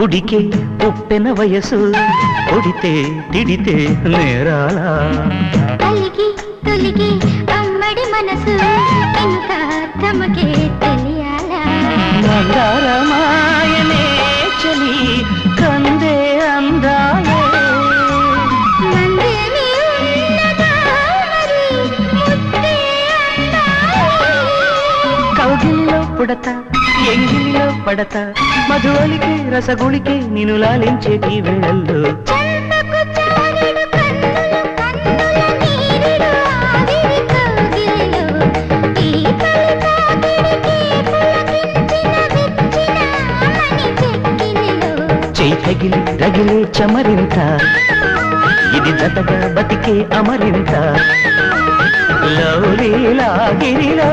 ఉడికే ఉప్పెన వయసు కొడితే తిడితే నేరాలా కలిగి తొలిగి అమ్మడి మనసు ఇంత తమకే తెలియాలా మందారమాయనే చలి కందే అందాలే మందేమి ఉన్నదా మరి ముద్దే అందాలే కౌగిలిలో పుడత ఎంగిలిలో పడత మధువలికి రసగుళికి నిన్ను లాలించేటి వేళల్లో చంపకు చారెడు కన్నుల కన్నుల నీరుడు ఆవిరి కౌగిలిలో ఈ తొలి తాకిడికి పులకించిన విచ్చిన మణి చెక్కిలిలో చేయి తగిలి రగిలే చమరింత ఇది జతగా బతికే అమరింత లౌలీలా గిరిలో